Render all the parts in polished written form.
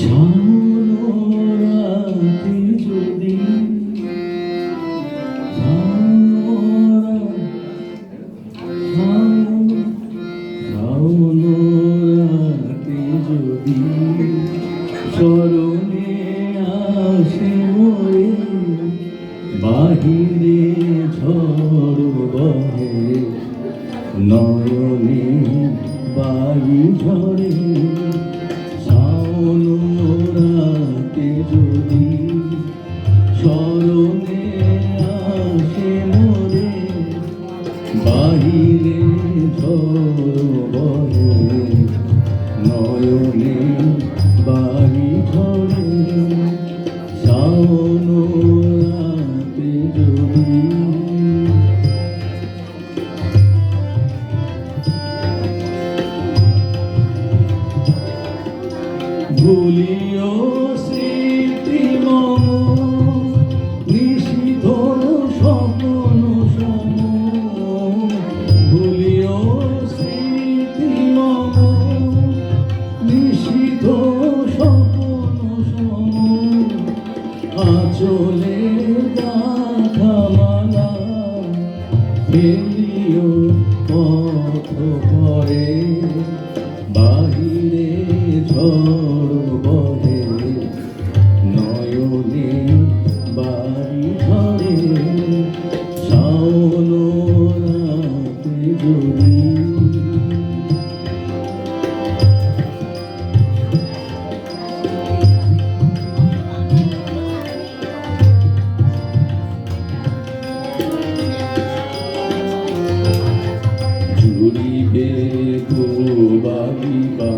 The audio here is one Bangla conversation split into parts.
শাওনরাতে যদি শাওনরাতে যদি স্মরণে আসে মোরে বাহিরে ঝড় বহে নয়নে বায়ু ঝরে শাওনরাতে যদি স্মরণে আসে মোরে বাহিরে ঝড় বহে নয়নে বায়ু ঝরে শাওনরাতে যদি ভুলিও স্মৃতি মম নিষিদ্ধ স্বপ্ন সম ভুলিও স্মৃতি মম নিষিদ্ধ স্বপ্ন সম আঁচলে গাঁথা মালা ফেলিও পথ পরে বাহিরে ঝড় বহে নয়নে বাড়ি ঝরে শাওনরাতে যদি জুড়িবে বাগিবা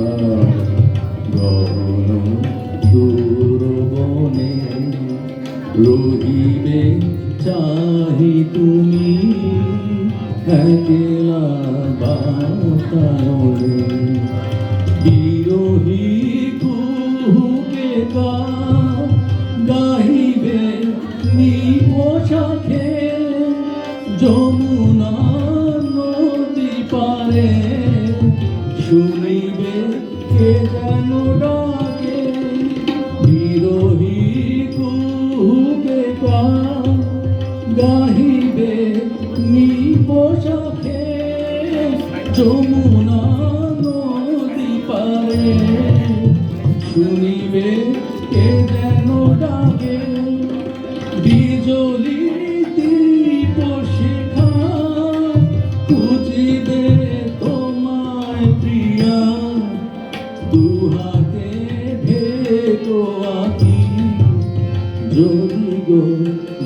গহন দূরবনে রহিবে চাহি তুমি একলা বাতায়নে বিরহী কুহুকে গাহিবে নিপোষাখে যমুনা নদী পারে শুনিবে কে যেন ডাকে বিরহী কুহুকে গাহিবে নিপোষাখে যমুনা নদী পারে শুনিবে কে যেন ডাকে বিজলি দীপ শিখা খুঁজিবে তোমায় প্রিয়া দুহাতে ঢেকো আঁকি যদি গো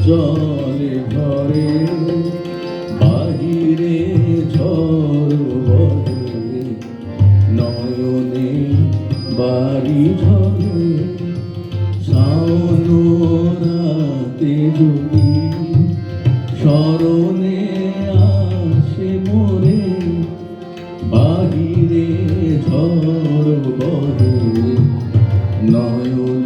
জলে ভরে বাহিরে ঝড় বহে নয়নে বাড়ি ঝরে শাওনরাতে যদি স্মরণে আসে মোরে বাহিরে ঝড় বহে নয়নে